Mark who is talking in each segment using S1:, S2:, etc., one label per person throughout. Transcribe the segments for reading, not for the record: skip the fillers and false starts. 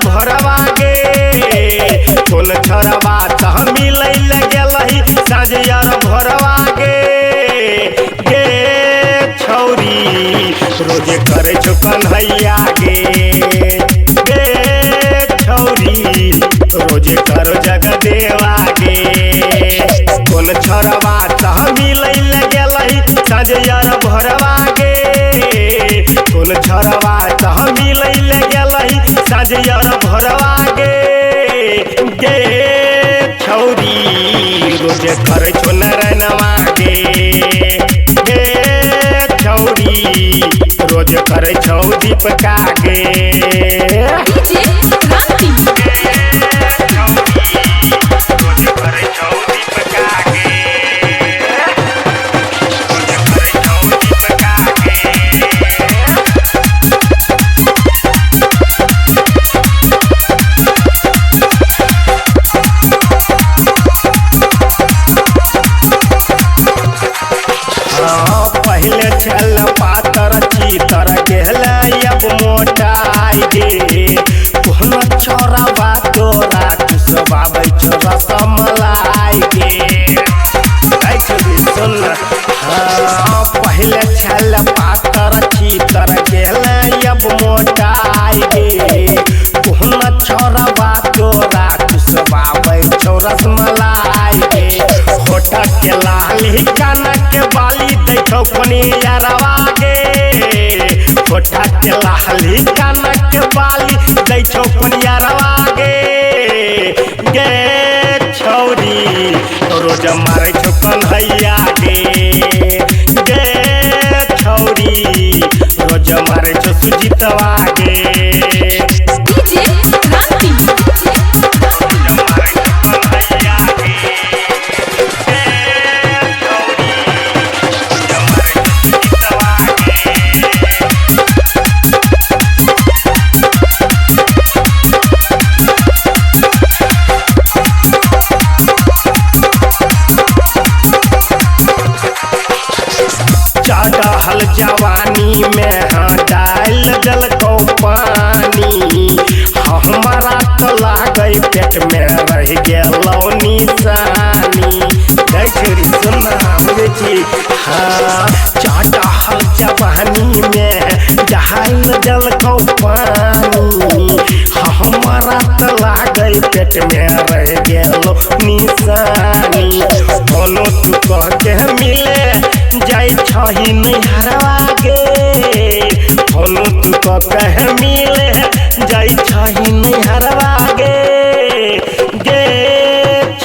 S1: भरवा गे कौन छरवा तह मिलै लगलही साझियर भरवा गे छौरी रोजे करे छो कन्हैया गे छौरी रोजे करो जगदेवा गे कौन छरवा तह मिलै लगलही साझियर भरवा गे कौन छरवा तह मिलै लगलही साझियर भरवा गे छौरी रोजे करे छो नरनवा गे छौरी रोजे करे छौ दीपका गे पहले चल पातर चीतर गेल अब मोटाई गे कोन छोरा तोरा चुसबाबै छो रसमलाई गे सुन पहले चल पातर चीतर गेल अब मोटाई गे कोन छोरा तोरा चुसबाबै छो रसमलाई गे होठ के लाली कानक के बाली देखो पनियरवा गे होठ के लाली कानक के बाली देखो पनियरवा गे छौरी रोज मारे छो कन्हैया गे छौरी रोज मारे छो सुजीतवा गे चढ़ल जवानी में हाँ डाल जल को पानी हमारा तो लागे पेट में रह गेलो निशानी देखरी सुना बुझी हाँ चढ़ल जवानी में डाल जल को पानी हमारा तो लागे पेट में रह गेलो निशानी कोनो तू कह के मिले जाई छही नैहरवा गे फोनो तू कह मिले जाई छही नैहरवा गे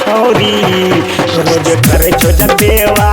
S1: छौरी रोज करे छो जगदेवा